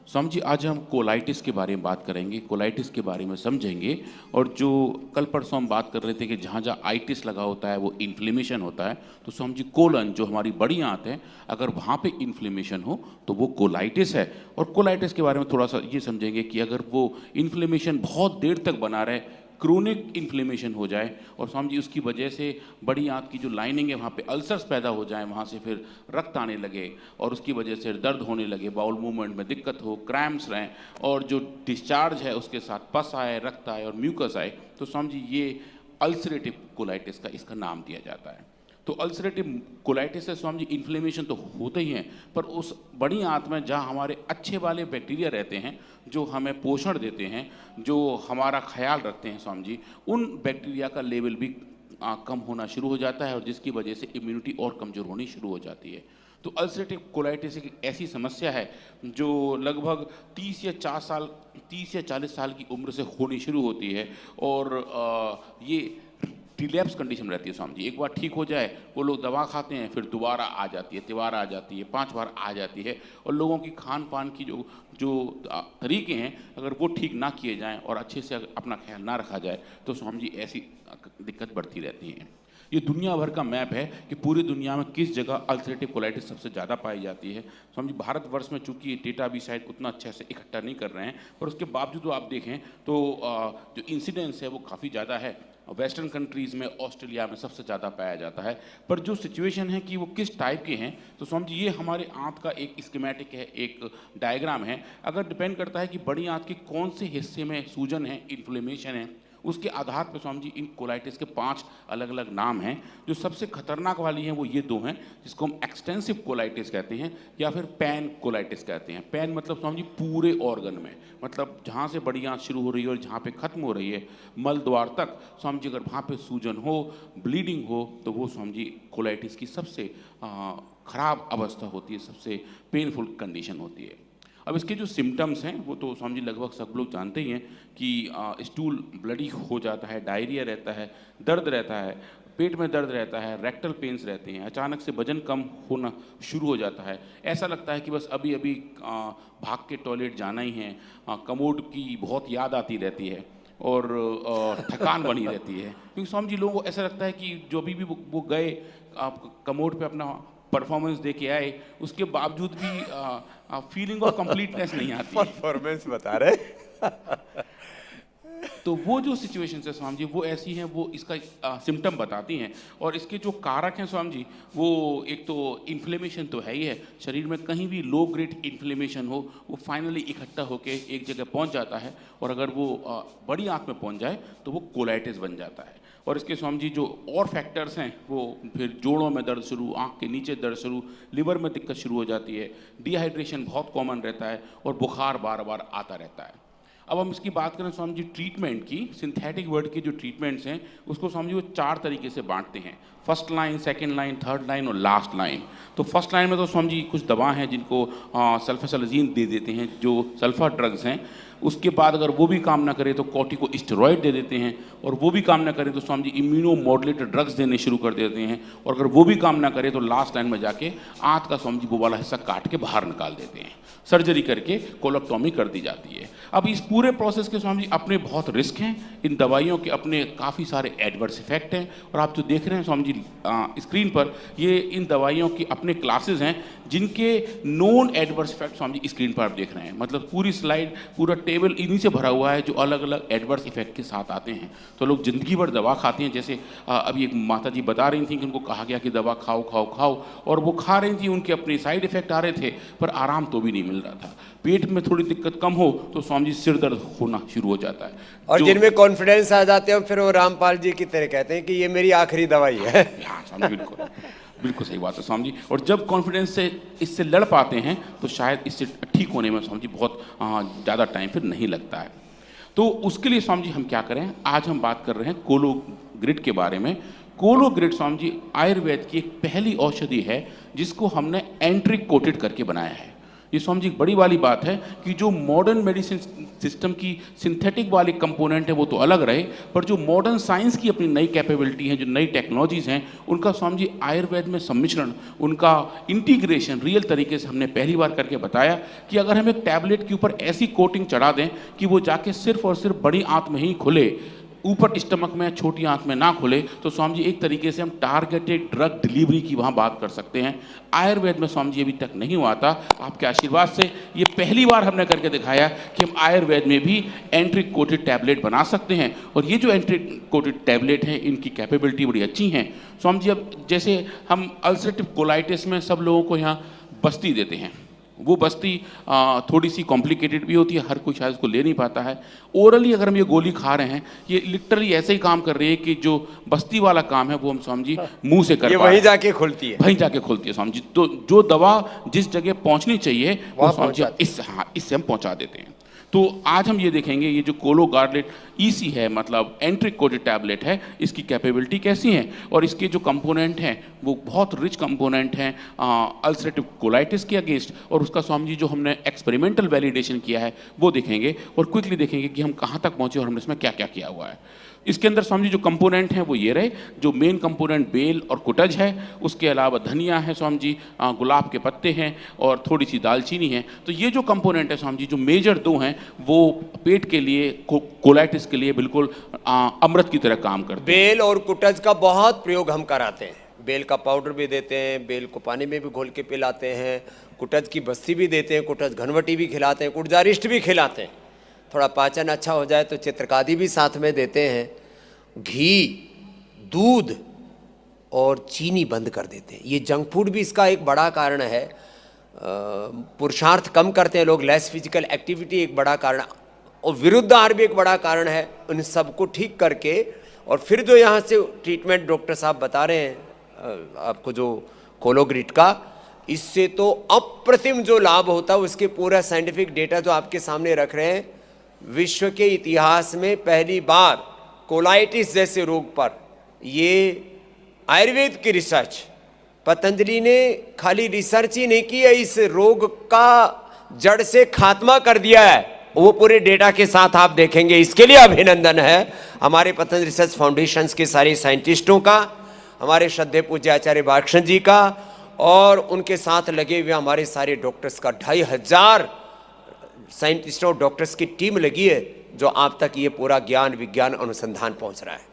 स्वामी जी, आज हम कोलाइटिस के बारे में बात करेंगे, कोलाइटिस के बारे में समझेंगे। और जो कल परसों हम बात कर रहे थे कि जहाँ जहाँ आइटिस लगा होता है वो इन्फ्लेमेशन होता है, तो स्वामी जी कोलन जो हमारी बड़ी आंत है, अगर वहाँ पे इन्फ्लेमेशन हो तो वो कोलाइटिस है। और कोलाइटिस के बारे में थोड़ा सा ये समझेंगे कि अगर वो इन्फ्लेमेशन बहुत देर तक बना रहे, क्रोनिक इन्फ्लेमेशन हो जाए और स्वामी जी उसकी वजह से बड़ी आंत की जो लाइनिंग है वहाँ पे अल्सर्स पैदा हो जाए, वहाँ से फिर रक्त आने लगे और उसकी वजह से दर्द होने लगे, बाउल मूवमेंट में दिक्कत हो, क्रैम्प्स रहें और जो डिस्चार्ज है उसके साथ पस आए, रक्त आए और म्यूकस आए, तो स्वामी जी ये अल्सरेटिव कोलाइटिस का इसका नाम दिया जाता है। तो अल्सरेटिव कोलाइटिस से स्वामी जी इन्फ्लेमेशन तो होते ही हैं, पर उस बड़ी आंत में जहाँ हमारे अच्छे वाले बैक्टीरिया रहते हैं, जो हमें पोषण देते हैं, जो हमारा ख्याल रखते हैं स्वामी जी, उन बैक्टीरिया का लेवल भी कम होना शुरू हो जाता है और जिसकी वजह से इम्यूनिटी और कमज़ोर होनी शुरू हो जाती है। तो अल्सरेटिव कोलाइटिस एक ऐसी समस्या है जो लगभग 30 या 40 साल की उम्र से होनी शुरू होती है और ये रिलैप्स कंडीशन रहती है स्वामी जी। एक बार ठीक हो जाए वो लोग दवा खाते हैं, फिर दोबारा आ जाती है, तिबारा आ जाती है, 5 बार आ जाती है। और लोगों की खान पान की जो तरीके हैं, अगर वो ठीक ना किए जाएं और अच्छे से अगर अपना ख्याल ना रखा जाए तो स्वामी जी ऐसी दिक्कत बढ़ती रहती है। ये दुनिया भर का मैप है कि पूरी दुनिया में किस जगह अल्सरेटिव कोलाइटिस सबसे ज़्यादा पाई जाती है। स्वामी जी भारतवर्ष में चूँकि डेटा भी शायद उतना अच्छे से इकट्ठा नहीं कर रहे हैं, पर उसके बावजूद आप देखें तो जो इंसिडेंस है वो काफ़ी ज़्यादा है। वेस्टर्न कंट्रीज़ में, ऑस्ट्रेलिया में सबसे ज़्यादा पाया जाता है। पर जो सिचुएशन है कि वो किस टाइप के हैं, तो स्वामी जी ये हमारे आंत का एक स्कीमेटिक है, एक डायग्राम है। अगर डिपेंड करता है कि बड़ी आंत के कौन से हिस्से में सूजन है, इन्फ्लेमेशन है, उसके आधार पर स्वामी जी इन कोलाइटिस के 5 अलग अलग नाम हैं। जो सबसे खतरनाक वाली हैं वो ये 2 हैं, जिसको हम एक्सटेंसिव कोलाइटिस कहते हैं या फिर पैन कोलाइटिस कहते हैं। पैन मतलब स्वामी जी पूरे ऑर्गन में, मतलब जहाँ से बड़ी आंत शुरू हो रही है और जहाँ पे ख़त्म हो रही है मल द्वार तक, स्वामी जी अगर वहाँ पे सूजन हो, ब्लीडिंग हो, तो वो स्वामी जी कोलाइटिस की सबसे ख़राब अवस्था होती है, सबसे पेनफुल कंडीशन होती है। अब इसके जो सिम्टम्स हैं वो तो स्वामी जी लगभग सब लोग जानते ही हैं कि स्टूल ब्लडी हो जाता है, डायरिया रहता है, दर्द रहता है, पेट में दर्द रहता है, रेक्टल पेन्स रहते हैं, अचानक से वजन कम होना शुरू हो जाता है, ऐसा लगता है कि बस अभी अभी भाग के टॉयलेट जाना ही है, कमोड की बहुत याद आती रहती है और थकान बनी रहती है। क्योंकि स्वामी जी लोगों को ऐसा लगता है कि जो भी वो गए कमोड पे अपना परफॉर्मेंस दे के आए, उसके बावजूद भी फीलिंग ऑफ कंप्लीटनेस नहीं आती। परफॉर्मेंस बता रहे तो वो जो सिचुएशन है स्वामी जी वो ऐसी हैं, वो इसका सिम्टम बताती हैं। और इसके जो कारक हैं स्वामी जी, वो एक तो इन्फ्लेमेशन तो है ही है, शरीर में कहीं भी लो ग्रेड इन्फ्लेमेशन हो वो फाइनली इकट्ठा होकर एक जगह पहुंच जाता है और अगर वो बड़ी आंत में पहुंच जाए तो वो कोलाइटिस बन जाता है। और इसके स्वामी जी जो और फैक्टर्स हैं वो फिर जोड़ों में दर्द शुरू, आँख के नीचे दर्द शुरू, लिवर में दिक्कत शुरू हो जाती है, डिहाइड्रेशन बहुत कॉमन रहता है और बुखार बार बार आता रहता है। अब हम इसकी बात करें स्वामी जी ट्रीटमेंट की, सिंथेटिक वर्ड के जो ट्रीटमेंट्स हैं उसको स्वामी जी वो 4 तरीके से बांटते हैं, first line, second line, third line और लास्ट लाइन। तो फर्स्ट लाइन में तो स्वामी जी कुछ दवा हैं जिनको सल्फासलाजीन दे देते हैं, जो सल्फा ड्रग्स हैं। उसके बाद अगर वो भी काम ना करे तो कॉर्टिकोस्टेरॉइड दे देते हैं, और वो भी काम ना करे तो Swami ji immuno modulator drugs देने शुरू कर देते हैं, और अगर वो भी काम ना करे तो लास्ट लाइन में जाके आंत का स्वामी जी वो वाला हिस्सा काट के बाहर निकाल देते हैं, सर्जरी करके कोलेक्टोमी कर दी जाती है। अब इस पूरे प्रोसेस के स्वामी जी अपने बहुत रिस्क हैं, इन दवाइयों के अपने काफ़ी सारे एडवर्स इफेक्ट हैं। और आप जो देख रहे हैं स्वामी जी स्क्रीन पर, ये इन दवाइयों की अपने क्लासेस हैं जिनके non adverse effect Swami ji screen पर आप देख रहे हैं। मतलब पूरी स्लाइड, पूरा टेबल इन्हीं से भरा हुआ है जो अलग अलग एडवर्स इफेक्ट के साथ आते हैं। तो लोग ज़िंदगी भर दवा खाते हैं, जैसे अभी एक माता जी बता रही थी कि उनको कहा गया कि दवा खाओ खाओ खाओ, और वो खा रही थी, उनके अपने साइड इफेक्ट आ रहे थे पर आराम तो भी नहीं मिल रहा था। पेट में थोड़ी दिक्कत कम हो तो स्वामी जी सिर दर्द होना शुरू हो जाता है। और जिनमें कॉन्फिडेंस आ जाते हैं फिर वो रामपाल जी की तरह कहते हैं कि ये मेरी आखिरी दवाई है। हाँ स्वामी जी, बिल्कुल बिल्कुल सही बात है स्वामी जी। और जब कॉन्फिडेंस से इससे लड़ पाते हैं तो शायद इससे ठीक होने में स्वामी जी बहुत ज़्यादा टाइम फिर नहीं लगता है। तो उसके लिए स्वामी जी हम क्या करें, आज हम बात कर रहे हैं कोलोग्रिड के बारे में। कोलोग्रिड स्वामी जी आयुर्वेद की एक पहली औषधि है जिसको हमने एंट्रिक कोटेड करके बनाया है। ये स्वामी जी एक बड़ी वाली बात है कि जो मॉडर्न मेडिसिन सिस्टम की सिंथेटिक वाले कंपोनेंट है वो तो अलग रहे, पर जो मॉडर्न साइंस की अपनी नई कैपेबिलिटी है, जो नई टेक्नोलॉजीज़ हैं, उनका स्वामी जी आयुर्वेद में सम्मिश्रण, उनका इंटीग्रेशन रियल तरीके से हमने पहली बार करके बताया कि अगर हम एक टैबलेट के ऊपर ऐसी कोटिंग चढ़ा दें कि वो जाके सिर्फ और सिर्फ बड़ी आंत में ही खुले, ऊपर स्टमक में छोटी आंत में ना खुले, तो स्वामी जी एक तरीके से हम टारगेटेड ड्रग डिलीवरी की वहाँ बात कर सकते हैं। आयुर्वेद में स्वामी जी अभी तक नहीं हुआ था। आपके आशीर्वाद से ये पहली बार हमने करके दिखाया कि हम आयुर्वेद में भी एंट्रिक कोटेड टैबलेट बना सकते हैं। और ये जो एंट्रिक कोटेड टैबलेट हैं, इनकी कैपेबिलिटी बड़ी अच्छी हैं स्वामी जी। अब जैसे हम अल्सरेटिव कोलाइटिस में सब लोगों को यहाँ बस्ती देते हैं, वो बस्ती थोड़ी सी कॉम्प्लिकेटेड भी होती है, हर कोई शायद उसको ले नहीं पाता है। ओरली अगर हम ये गोली खा रहे हैं, ये लिटरली ऐसे ही काम कर रही है कि जो बस्ती वाला काम है वो हम स्वामी जी मुंह से कर ये वहीं जाके खुलती है, वहीं जाके खुलती है स्वामी जी। तो जो दवा जिस जगह पहुंचनी चाहिए वो स्वामी जी इससे हम पहुंचा देते हैं। तो आज हम ये देखेंगे ये जो कोलोगार्लेट ईसी है, मतलब एंट्रिक कोटेड टैबलेट है, इसकी कैपेबिलिटी कैसी है और इसके जो कंपोनेंट हैं वो बहुत रिच कंपोनेंट हैं अल्सरेटिव कोलाइटिस के अगेंस्ट। और उसका स्वामी जी जो हमने एक्सपेरिमेंटल वैलिडेशन किया है वो देखेंगे और क्विकली देखेंगे कि हम कहाँ तक पहुँचे और हमने इसमें क्या क्या किया हुआ है। इसके अंदर स्वामी जी जो कंपोनेंट हैं वो ये रहे, जो मेन कंपोनेंट बेल और कुटज है, उसके अलावा धनिया है स्वामी जी, गुलाब के पत्ते हैं और थोड़ी सी दालचीनी है। तो ये जो कंपोनेंट है स्वामी जी, जो मेजर दो हैं वो पेट के लिए कोलाइटिस के लिए बिल्कुल अमृत की तरह काम करते हैं। बेल और कुटज का बहुत प्रयोग हम कराते हैं। बेल का पाउडर भी देते हैं, बेल को पानी में भी घोल के पिलाते हैं, कुटज की बस्ती भी देते हैं, कुटज घनवटी भी खिलाते हैं, कुटजारिष्ट भी खिलाते हैं। थोड़ा पाचन अच्छा हो जाए तो चित्रकादी भी साथ में देते हैं। घी, दूध और चीनी बंद कर देते हैं। ये जंक फूड भी इसका एक बड़ा कारण है। पुरुषार्थ कम करते हैं लोग, लेस फिजिकल एक्टिविटी एक बड़ा कारण, और विरुद्ध आहार भी एक बड़ा कारण है। उन सबको ठीक करके और फिर जो यहाँ से ट्रीटमेंट डॉक्टर साहब बता रहे हैं आपको, जो कोलोग्रिट का, इससे तो अप्रतिम जो लाभ होता है उसके पूरा साइंटिफिक डेटा जो आपके सामने रख रहे हैं। विश्व के इतिहास में पहली बार कोलाइटिस जैसे रोग पर ये आयुर्वेद की रिसर्च, पतंजलि ने खाली रिसर्च ही नहीं की है, इस रोग का जड़ से खात्मा कर दिया है। वो पूरे डेटा के साथ आप देखेंगे। इसके लिए अभिनंदन है हमारे पतंजलि रिसर्च फाउंडेशन के सारे साइंटिस्टों का, हमारे श्रद्धेय पूज्य आचार्य बालकृष्ण जी का, और उनके साथ लगे हुए हमारे सारे डॉक्टर्स का। 2500 साइंटिस्टों डॉक्टर्स की टीम लगी है जो आप तक ये पूरा ज्ञान विज्ञान अनुसंधान पहुंच रहा है।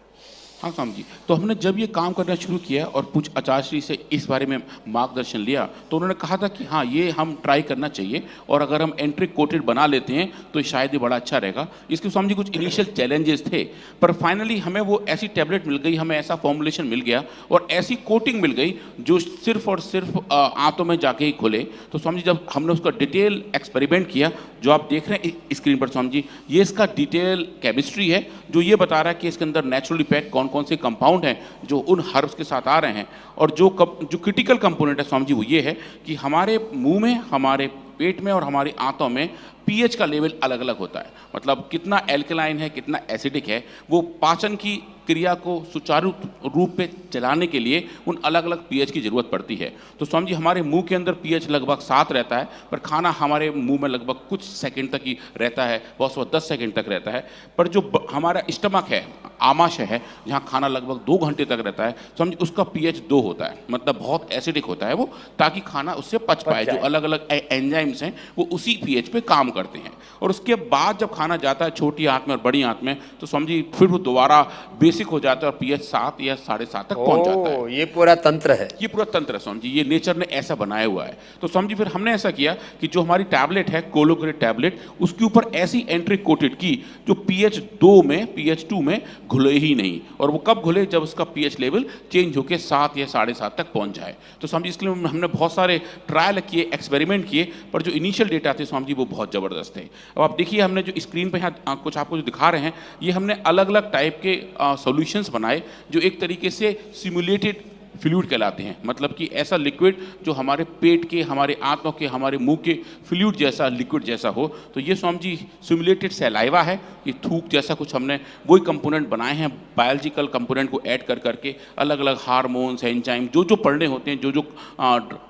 हाँ स्वामी जी, तो हमने जब ये काम करना शुरू किया और कुछ आचार्य से इस बारे में मार्गदर्शन लिया तो उन्होंने कहा था कि हाँ ये हम ट्राई करना चाहिए और अगर हम एंट्रिक कोटेड बना लेते हैं तो शायद ये बड़ा अच्छा रहेगा। इसके स्वामी जी कुछ इनिशियल चैलेंजेस थे, पर फाइनली हमें वो ऐसी टैबलेट मिल गई, हमें ऐसा फॉर्मुलेशन मिल गया और ऐसी कोटिंग मिल गई जो सिर्फ और सिर्फ आंतों में जाके ही खुले। तो स्वामी जी जब हमने उसका डिटेल एक्सपेरिमेंट किया, जो आप देख रहे हैं स्क्रीन पर स्वामी जी, ये इसका डिटेल केमिस्ट्री है जो ये बता रहा है कि इसके अंदर नेचुरल इफेक्ट कौन से कंपाउंड हैं जो उन हर्ब्स के साथ आ रहे हैं। और जो क्रिटिकल कंपोनेंट है स्वामी जी वो ये है कि हमारे मुंह में, हमारे पेट में और हमारी आंतों में पीएच का लेवल अलग अलग होता है। मतलब कितना एल्कलाइन है, कितना एसिडिक है, वो पाचन की क्रिया को सुचारू रूप पे चलाने के लिए उन अलग अलग पीएच की ज़रूरत पड़ती है। तो स्वामी जी हमारे मुंह के अंदर पीएच लगभग 7 रहता है, पर खाना हमारे मुंह में लगभग कुछ सेकंड तक ही रहता है, बहुत 10 सेकंड तक रहता है। पर जो हमारा स्टमक है, आमाशय है, जहाँ खाना लगभग 2 घंटे तक रहता है, स्वामी जी उसका पीएच 2 होता है। मतलब बहुत एसिडिक होता है वो, ताकि खाना उससे पच पाए। जो अलग अलग एंजाइम्स हैं वो उसी पीएच पे काम करते हैं। और उसके बाद जब खाना जाता है छोटी आंत में और बड़ी आंत में, तो स्वामी जी फिर वो दोबारा बेसिक हो जाता है और पीएच 7 या 7.5 तक पहुंच जाता है। ये पूरा तंत्र है, ये पूरा तंत्र है स्वामी जी, ये नेचर ने ऐसा बनाया हुआ है। तो स्वामी जी फिर हमने ऐसा किया कि जो हमारी टैबलेट है कोलोग्रेट टैबलेट, उसके ऊपर ऐसी एंट्री कोटेड की जो पीएच 2 में, पीएच 2 में घुले ही नहीं। और वो कब घुले? जब उसका पीएच लेवल चेंज होकर 7 या 7.5 तक पहुंच जाए। तो स्वामी जी इसके लिए हमने बहुत सारे ट्रायल किए, एक्सपेरिमेंट किए, पर जो इनिशियल डेटा थे स्वामी जी वो बहुत ज़बरदस्त थे। अब आप देखिए हमने जो स्क्रीन पे यहाँ कुछ आपको जो दिखा रहे हैं, ये हमने अलग अलग टाइप के सॉल्यूशंस बनाए जो एक तरीके से सिमुलेटेड फ्लूइड कहलाते हैं। मतलब कि ऐसा लिक्विड जो हमारे पेट के, हमारे आंतों के, हमारे मुंह के फ्लूइड जैसा, लिक्विड जैसा हो। तो ये स्वामी जी सिमुलेटेड सैलाइवा है, ये थूक जैसा कुछ हमने वही कंपोनेंट बनाए हैं, बायोलॉजिकल कंपोनेंट को ऐड कर करके अलग अलग हार्मोन्स, एंजाइम जो जो पढ़ने होते हैं, जो जो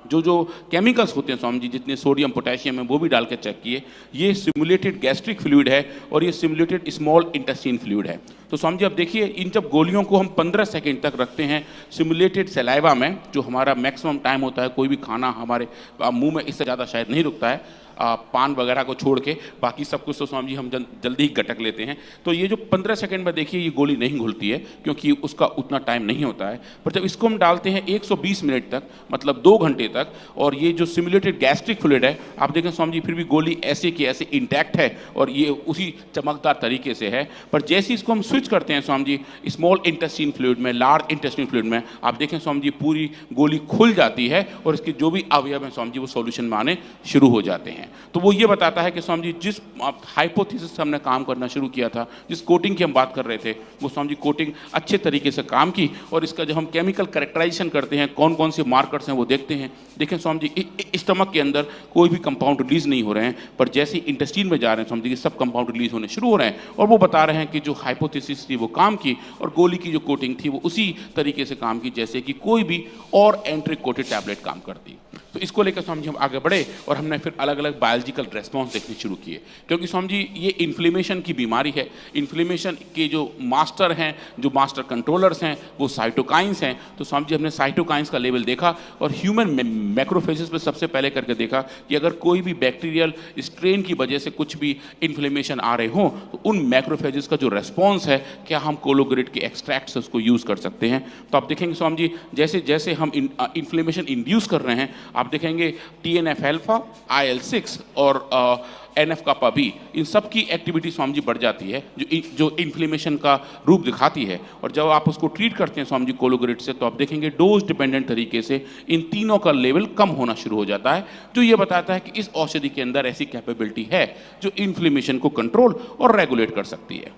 जो जो केमिकल्स होते हैं स्वामी जी, जितने सोडियम पोटेशियम है वो भी डाल के चेक किए। ये सिमुलेटेड गैस्ट्रिक फ्लूइड है और ये सिमुलेटेड स्मॉल इंटेस्टाइन फ्लूइड है। तो स्वामी जी अब देखिए, इन जब गोलियों को हम 15 सेकंड तक रखते हैं सिमुलेटेड सलाइवा में, जो हमारा मैक्सिमम टाइम होता है, कोई भी खाना हमारे मुंह में इससे ज़्यादा शायद नहीं रुकता है, पान वगैरह को छोड़ के, बाकी सब कुछ तो स्वामी जी हम जल्दी ही गटक लेते हैं। तो ये जो 15 सेकंड में देखिए ये गोली नहीं घुलती है, क्योंकि उसका उतना टाइम नहीं होता है। पर जब इसको हम डालते हैं 120 मिनट तक, मतलब 2 घंटे तक, और ये जो सिमुलेटेड गैस्ट्रिक फ्लूइड है, आप देखें स्वामी जी फिर भी गोली ऐसे की ऐसे इंटैक्ट है और ये उसी चमकदार तरीके से है। पर जैसे इसको हम स्विच करते हैं Swami ji small intestine fluid में, लार्ज इंटेस्टाइन फ्लूइड में, आप देखें स्वामी जी पूरी गोली खुल जाती है और इसके जो भी अवयव हैं स्वामी जी वो सॉल्यूशन में आने शुरू हो जाते हैं। तो वो ये बताता है कि स्वामी जी जिस हाइपोथेसिस से हमने काम करना शुरू किया था, जिस कोटिंग की हम बात कर रहे थे, वो स्वामी जी कोटिंग अच्छे तरीके से काम की। और इसका जब हम केमिकल कैरेक्टराइजेशन करते हैं, कौन कौन से मार्कर्स हैं वो देखते हैं। देखें स्वामी जी स्टमक के अंदर कोई भी कंपाउंड रिलीज नहीं हो रहे हैं, पर जैसे इंटेस्टीन में जा रहे हैं स्वामी जी सब कंपाउंड रिलीज होने शुरू हो रहे हैं। और वो बता रहे हैं कि जो हाइपोथेसिस थी वो काम की और गोली की जो कोटिंग थी वो उसी तरीके से काम की जैसे कि कोई भी और एंट्रिक कोटेड टैबलेट काम करती। तो इसको लेकर स्वामी जी हम आगे बढ़े और हमने फिर अलग अलग बायोलॉजिकल रेस्पॉन्स देखने शुरू किए, क्योंकि स्वामी जी ये इन्फ्लेमेशन की बीमारी है। इन्फ्लेमेशन के जो मास्टर हैं, जो मास्टर कंट्रोलर्स हैं, वो साइटोकाइंस हैं। तो स्वामी जी हमने साइटोकाइंस का लेवल देखा और ह्यूमन मैक्रोफेजेस पे सबसे पहले करके देखा कि अगर कोई भी बैक्टीरियल स्ट्रेन की वजह से कुछ भी इन्फ्लेमेशन आ रहे हों तो उन मैक्रोफेजेस का जो रेस्पॉन्स है, क्या हम कोलोग्रिड के एक्सट्रैक्ट से उसको यूज़ कर सकते हैं। तो आप देखेंगे स्वामी जी जैसे जैसे हम इन्फ्लेमेशन इंड्यूस कर रहे हैं, आप देखेंगे TNF अल्फा, IL-6 और NF कापा बी, इन सब की एक्टिविटी स्वामी जी बढ़ जाती है, जो इन्फ्लेमेशन का रूप दिखाती है। और जब आप उसको ट्रीट करते हैं स्वामी जी कोलोग्रिड से, तो आप देखेंगे डोज डिपेंडेंट तरीके से इन तीनों का लेवल कम होना शुरू हो जाता है, जो ये बताता है कि इस औषधि के अंदर ऐसी कैपेबिलिटी है जो इन्फ्लेमेशन को कंट्रोल और रेगुलेट कर सकती है।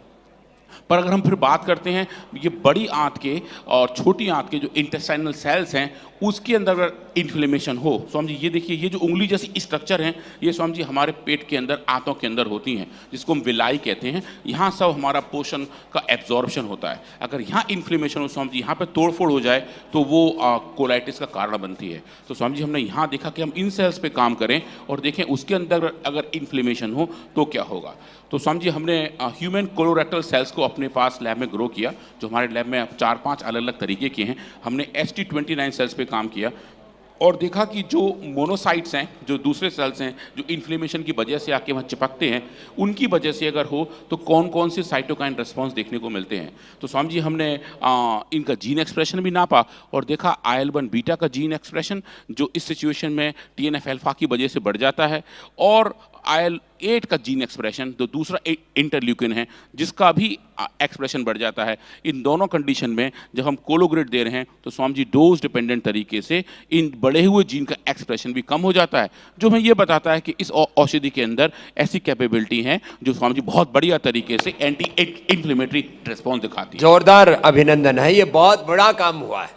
पर अगर हम फिर बात करते हैं ये बड़ी आंत के और छोटी आंत के जो इंटेस्टाइनल सेल्स हैं, उसके अंदर अगर इन्फ्लेमेशन हो, स्वामी जी ये देखिए, ये जो उंगली जैसी स्ट्रक्चर हैं, ये स्वामी जी हमारे पेट के अंदर, आंतों के अंदर होती हैं, जिसको हम विलाई कहते हैं। यहाँ सब हमारा पोषण का एब्जॉर्प्शन होता है। अगर यहाँ इन्फ्लेमेशन हो स्वामी जी, यहाँ पे तोड़फोड़ हो जाए, तो वो कोलाइटिस का कारण बनती है। तो स्वामी जी हमने यहाँ देखा कि हम इन सेल्स पे काम करें और देखें उसके अंदर अगर इन्फ्लेमेशन हो तो क्या होगा। तो स्वामी जी हमने ह्यूमन कोलोरेक्टल सेल्स को अपने पास लैब में ग्रो किया, जो हमारे लैब में 4-5 अलग अलग तरीके के हैं। हमने ST29 सेल्स पे काम किया और देखा कि जो मोनोसाइट्स हैं, जो दूसरे सेल्स हैं, जो इन्फ्लेमेशन की वजह से आके वहाँ चिपकते हैं, उनकी वजह से अगर हो तो कौन कौन से साइटोकाइन रिस्पॉन्स देखने को मिलते हैं। तो स्वामी जी हमने इनका जीन एक्सप्रेशन भी नापा और देखा IL-1 बीटा का जीन एक्सप्रेशन, जो इस सिचुएशन में TNF अल्फा की वजह से बढ़ जाता है, और IL-8 का जीन एक्सप्रेशन, जो दूसरा इंटरल्यूकिन है, जिसका भी एक्सप्रेशन बढ़ जाता है। इन दोनों कंडीशन में जब हम कोलोग्रिड दे रहे हैं तो स्वामी जी डोज डिपेंडेंट तरीके से इन बढ़े हुए जीन का एक्सप्रेशन भी कम हो जाता है, जो हमें ये बताता है कि इस औषधि के अंदर ऐसी कैपेबिलिटी है जो स्वामी जी बहुत बढ़िया तरीके से एंटी इन्फ्लेमेटरी रिस्पॉन्स दिखाती है। जोरदार अभिनंदन है, ये बहुत बड़ा काम हुआ है।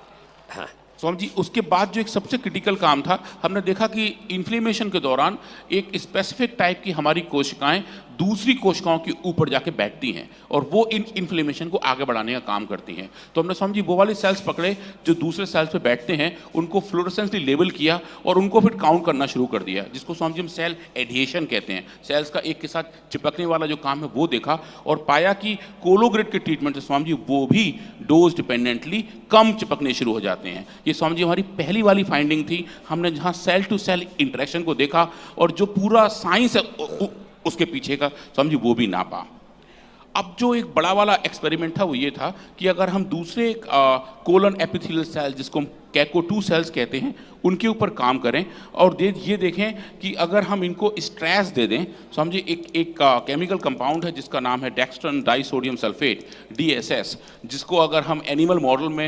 हाँ। स्वामी जी उसके बाद जो एक सबसे क्रिटिकल काम था, हमने देखा कि इन्फ्लेमेशन के दौरान एक स्पेसिफिक टाइप की हमारी कोशिकाएं दूसरी कोशिकाओं के ऊपर जाके बैठती हैं और वो इन इन्फ्लेमेशन को आगे बढ़ाने का काम करती हैं। तो हमने स्वामी जी वो वाले सेल्स पकड़े जो दूसरे सेल्स पे बैठते हैं, उनको फ्लोरेसेंसली लेबल किया और उनको फिर काउंट करना शुरू कर दिया, जिसको स्वामी जी हम सेल एडिएशन कहते हैं। सेल्स का एक के साथ चिपकने वाला जो काम है वो देखा और पाया कि कोलोग्रिड के ट्रीटमेंट से स्वामी जी वो भी डोज डिपेंडेंटली कम चिपकने शुरू हो जाते हैं। ये स्वामी जी हमारी पहली वाली फाइंडिंग थी। हमने जहाँ सेल टू सेल इंटरेक्शन को देखा और जो पूरा साइंस है उसके पीछे का स्वामी जी वो भी नापा। अब जो एक बड़ा वाला एक्सपेरिमेंट था वो ये था कि अगर हम दूसरे कोलन एपिथेलियल सेल, जिसको हम कैको2 सेल्स कहते हैं, उनके ऊपर काम करें और ये देखें कि अगर हम इनको स्ट्रेस दे दें। समझिए एक केमिकल कंपाउंड है जिसका नाम है डेक्स्ट्रन डाइसोडियम सल्फेट, DSS, जिसको अगर हम एनिमल मॉडल में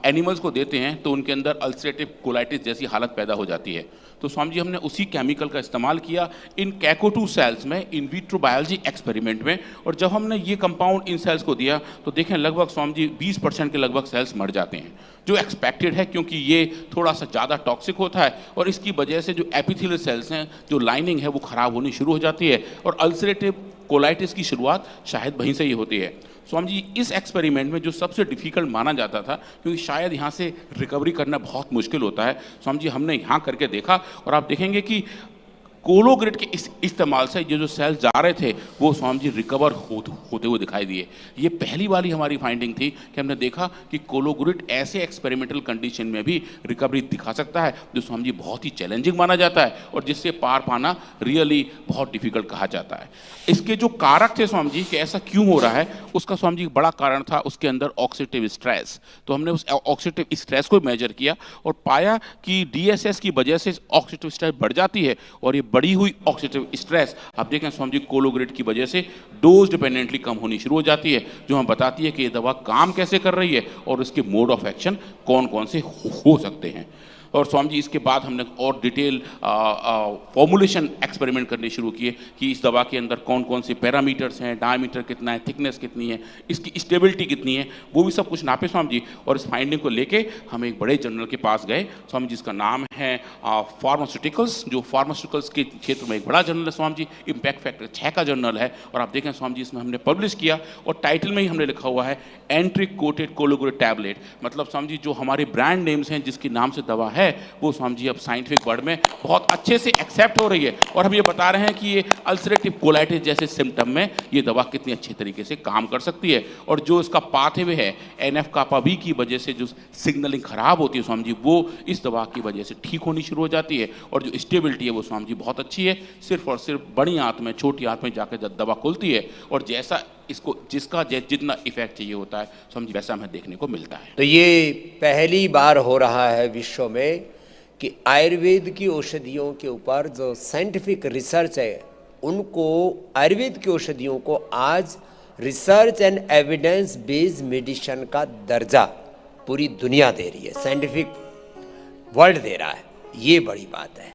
एनिमल्स को देते हैं तो उनके अंदर अल्सरेटिव कोलाइटिस जैसी हालत पैदा हो जाती है। तो स्वामी जी हमने उसी केमिकल का इस्तेमाल किया इन कैको2 सेल्स में इन विट्रो बायोलॉजी एक्सपेरिमेंट में, और जब हमने ये कंपाउंड इन सेल्स को दिया तो देखें लगभग स्वामी जी 20% के लगभग सेल्स मर जाते हैं, जो एक्सपेक्टेड है क्योंकि ये थोड़ा सा ज़्यादा टॉक्सिक होता है और इसकी वजह से जो एपिथेलियल सेल्स हैं, जो लाइनिंग है वो ख़राब होनी शुरू हो जाती है और अल्सरेटिव कोलाइटिस की शुरुआत शायद वहीं से ही होती है। स्वामी जी, इस एक्सपेरिमेंट में जो सबसे डिफिकल्ट माना जाता था, क्योंकि शायद यहाँ से रिकवरी करना बहुत मुश्किल होता है, स्वामी जी हमने यहाँ करके देखा और आप देखेंगे कि कोलोग्रिड के इस इस्तेमाल से जो सेल्स जा रहे थे वो स्वामी जी रिकवर होते हुए दिखाई दिए। ये पहली वाली हमारी फाइंडिंग थी कि हमने देखा कि कोलोग्रिड ऐसे एक्सपेरिमेंटल कंडीशन में भी रिकवरी दिखा सकता है जो स्वामी जी बहुत ही चैलेंजिंग माना जाता है और जिससे पार पाना रियली बहुत डिफिकल्ट कहा जाता है। इसके जो कारक थे स्वामी जी कि ऐसा क्यों हो रहा है, उसका स्वामी जी बड़ा कारण था उसके अंदर ऑक्सीडेटिव स्ट्रेस। तो हमने उस ऑक्सीडेटिव स्ट्रेस को मेजर किया और पाया कि DSS की वजह से ऑक्सीडेटिव स्ट्रेस बढ़ जाती है और ये बढ़ी हुई ऑक्सीडेटिव स्ट्रेस आप देखें स्वामी जी कोलोग्रिड की वजह से डोज डिपेंडेंटली कम होनी शुरू हो जाती है, जो हमें बताती है कि ये दवा काम कैसे कर रही है और इसके मोड ऑफ एक्शन कौन कौन से हो सकते हैं। और स्वामी जी इसके बाद हमने और डिटेल फॉर्मुलेशन एक्सपेरिमेंट करने शुरू किए कि इस दवा के अंदर कौन कौन से पैरामीटर्स हैं, डायमीटर कितना है, थिकनेस कितनी है, इसकी स्टेबिलिटी कितनी है, वो भी सब कुछ नापे स्वामी जी। और इस फाइंडिंग को लेके हम एक बड़े जर्नल के पास गए स्वामी जी, इसका नाम है फार्मास्यूटिकल्स, जो फार्मास्यूटिकल्स के क्षेत्र में एक बड़ा जर्नल है स्वामी जी, इम्पैक्ट फैक्टर 6 का जर्नल है। और आप देखें स्वामी जी इसमें हमने पब्लिश किया और टाइटल में ही हमने लिखा हुआ है एंट्रिक कोटेड कोलोग्रिड टैबलेट। मतलब स्वामी जी जो हमारे ब्रांड नेम्स हैं जिसके नाम से दवा है वो स्वामी जी अब साइंटिफिक वर्ड में बहुत अच्छे से एक्सेप्ट हो रही है और हम ये बता रहे हैं कि ये अल्सरेटिव कोलाइटिस जैसे सिम्टम में ये दवा कितनी अच्छे तरीके से काम कर सकती है। और जो इसका पाथवे है NF-κB की वजह से जो सिग्नलिंग खराब होती है स्वामी जी वो इस दवा की वजह से ठीक होनी शुरू हो जाती है और जो स्टेबिलिटी है वो स्वामी जी बहुत अच्छी है। सिर्फ और सिर्फ बड़ी आंत में, छोटी आंत में जाकर जब दवा खुलती है और जैसा इसको जिसका जितना इफेक्ट चाहिए होता है स्वामी जी वैसा हमें देखने को मिलता है। तो ये पहली बार हो रहा है विश्व में कि आयुर्वेद की औषधियों के ऊपर जो साइंटिफिक रिसर्च है उनको, आयुर्वेद की औषधियों को आज research and evidence based medicine का दर्जा पूरी दुनिया दे रही है, साइंटिफिक वर्ल्ड दे रहा है। ये बड़ी बात है।